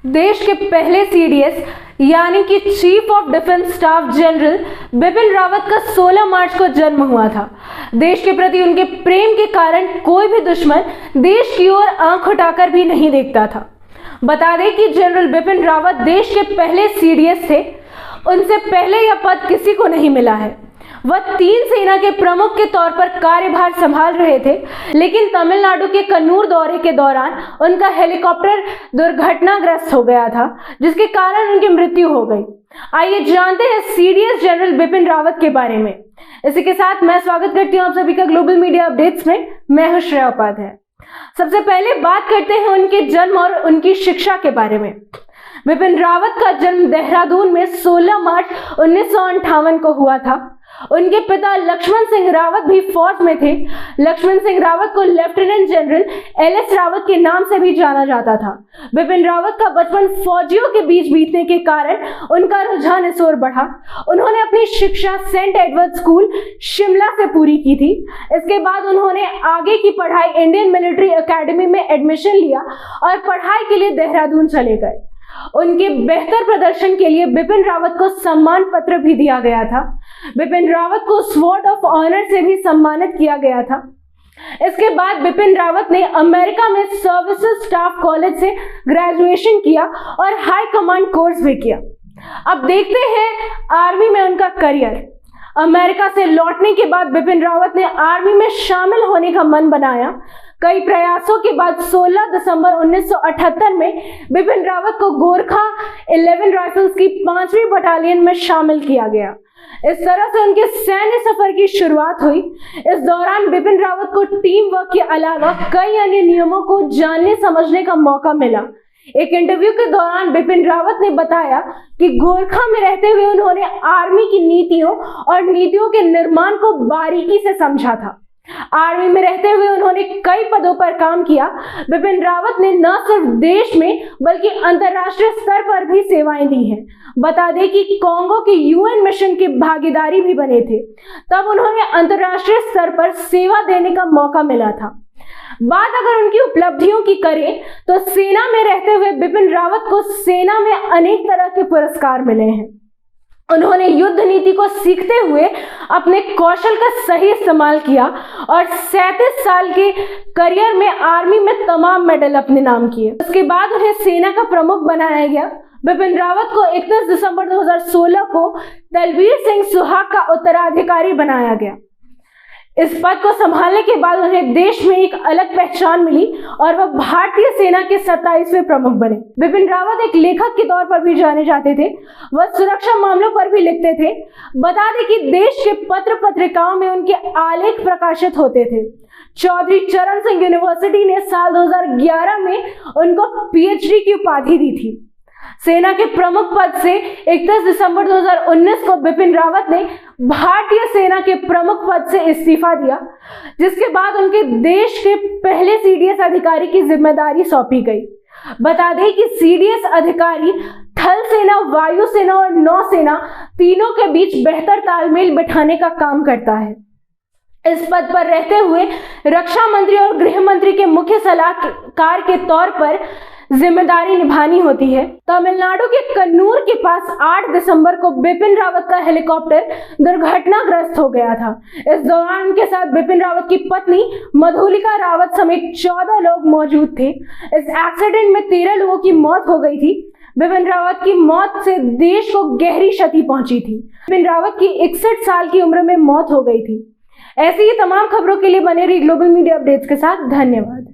देश के पहले सीडीएस यानी कि chief of defence staff general Bipin Rawat का 16 मार्च को जन्म हुआ था। देश के प्रति उनके प्रेम के कारण कोई भी दुश्मन देश की ओर आंख उठाकर भी नहीं देखता था। बता दें कि जनरल बिपिन रावत देश के पहले सीडीएस थे। उनसे पहले यह पद किसी को नहीं मिला है। वह 3 सेना के प्रमुख के तौर पर कार्यभार संभाल रहे थे, लेकिन तमिलनाडु के कन्नूर दौरे के दौरान उनका हेलीकॉप्टर दुर्घटनाग्रस्त हो गया था, जिसके कारण उनकी मृत्यु हो गई। आइए जानते हैं सीडीएस जनरल बिपिन रावत के बारे में। इसी के साथ मैं स्वागत करती हूँ आप सभी का ग्लोबल मीडिया अपडेट्स में। मैं हूं श्रेया उपाध्याय। सबसे पहले बात करते हैं उनके जन्म और उनकी शिक्षा के बारे में। बिपिन रावत का जन्म देहरादून में 16 मार्च 1958 को हुआ था। उनके पिता लक्ष्मण सिंह रावत भी फौज में थे। लक्ष्मण सिंह रावत को लेफ्टिनेंट जनरल एलएस रावत के नाम से भी जाना जाता था। बिपिन रावत का बचपन फौजियों के बीच बीतने के कारण उनका रुझान इस ओर बढ़ा। उन्होंने अपनी शिक्षा सेंट एडवर्ड स्कूल शिमला से पूरी की थी। इसके बाद उन्होंने आगे की पढ़ाई इंडियन मिलिट्री एकेडमी में एडमिशन लिया और पढ़ाई के लिए देहरादून चले गए। उनके बेहतर प्रदर्शन के लिए बिपिन रावत को सम्मान पत्र भी दिया गया था। बिपिन रावत को स्वॉर्ड ऑफ ऑनर से भी सम्मानित किया गया था। इसके बाद बिपिन रावत ने अमेरिका में सर्विसेज स्टाफ कॉलेज से ग्रेजुएशन किया और हाई कमांड कोर्स भी किया। अब देखते हैं आर्मी में उनका करियर। अमेरिका से लौटने के बाद बिपिन रावत ने आर्मी में शामिल होने का मन बनाया। कई प्रयासों के बाद 16 दिसंबर 1978 में बिपिन रावत को गोरखा 11 राइफल्स की 5वीं बटालियन में शामिल किया गया। इस तरह से उनके सैन्य सफर की शुरुआत हुई। इस दौरान बिपिन रावत को टीम वर्क के अलावा कई अन्य नियमों को जानने समझने का मौका मिला। एक इंटरव्यू के दौरान बिपिन रावत ने बताया कि गोरखा में रहते हुए उन्होंने आर्मी की नीतियों और नीतियों के निर्माण को बारीकी से समझा था। आर्मी में रहते हुए उन्होंने कई पदों पर काम किया। बिपिन रावत ने न सिर्फ देश में बल्कि अंतर्राष्ट्रीय स्तर पर भी सेवाएं दी हैं। बता दें कि कांगो के यूएन मिशन के भागीदारी भी बने थे। तब उन्होंने अंतर्राष्ट्रीय स्तर पर सेवा देने का मौका मिला था। बात अगर उनकी उपलब्धियों की करें तो सेना में रहते हुए बिपिन रावत को सेना में अनेक तरह के पुरस्कार मिले हैं। उन्होंने युद्ध नीति को सीखते हुए अपने कौशल का सही इस्तेमाल किया और 37 साल के करियर में आर्मी में तमाम मेडल अपने नाम किए। उसके बाद उन्हें सेना का प्रमुख बनाया गया। बिपिन रावत को 31 दिसंबर 2016 को दलबीर सिंह सुहाग का उत्तराधिकारी बनाया गया। इस पद को संभालने के बाद उन्हें देश में एक अलग पहचान मिली और वह भारतीय सेना के 27वें प्रमुख बने। बिपिन रावत एक लेखक के तौर पर भी जाने जाते थे। वह सुरक्षा मामलों पर भी लिखते थे। बता दें कि देश के पत्र पत्रिकाओं में उनके आलेख प्रकाशित होते थे। चौधरी चरण सिंह यूनिवर्सिटी ने साल 2011 में उनको पीएचडी की उपाधि दी थी। सेना के प्रमुख पद से 31 दिसंबर 2019 को बिपिन रावत ने भारतीय सेना के प्रमुख पद से इस्तीफा दिया, जिसके बाद उनके देश के पहले सीडीएस अधिकारी की जिम्मेदारी सौंपी गई। बता दें कि सीडीएस अधिकारी थल सेना, वायु सेना और नौसेना तीनों के बीच बेहतर तालमेल बिठाने का काम करता है। इस पद पर रहते हुए रक्षा मंत्री और गृह मंत्री के मुख्य सलाहकार के तौर पर जिम्मेदारी निभानी होती है। तमिलनाडु के कन्नूर के पास 8 दिसंबर को बिपिन रावत का हेलीकॉप्टर दुर्घटनाग्रस्त हो गया था। इस दौरान उनके साथ बिपिन रावत की पत्नी मधुलिका रावत समेत 14 लोग मौजूद थे। इस एक्सीडेंट में 13 लोगों की मौत हो गई थी। बिपिन रावत की मौत से देश को गहरी क्षति पहुंची थी। बिपिन रावत की 61 साल की उम्र में मौत हो गई थी। ऐसी ही तमाम खबरों के लिए बने रहिए ग्लोबल मीडिया अपडेट्स के साथ। धन्यवाद।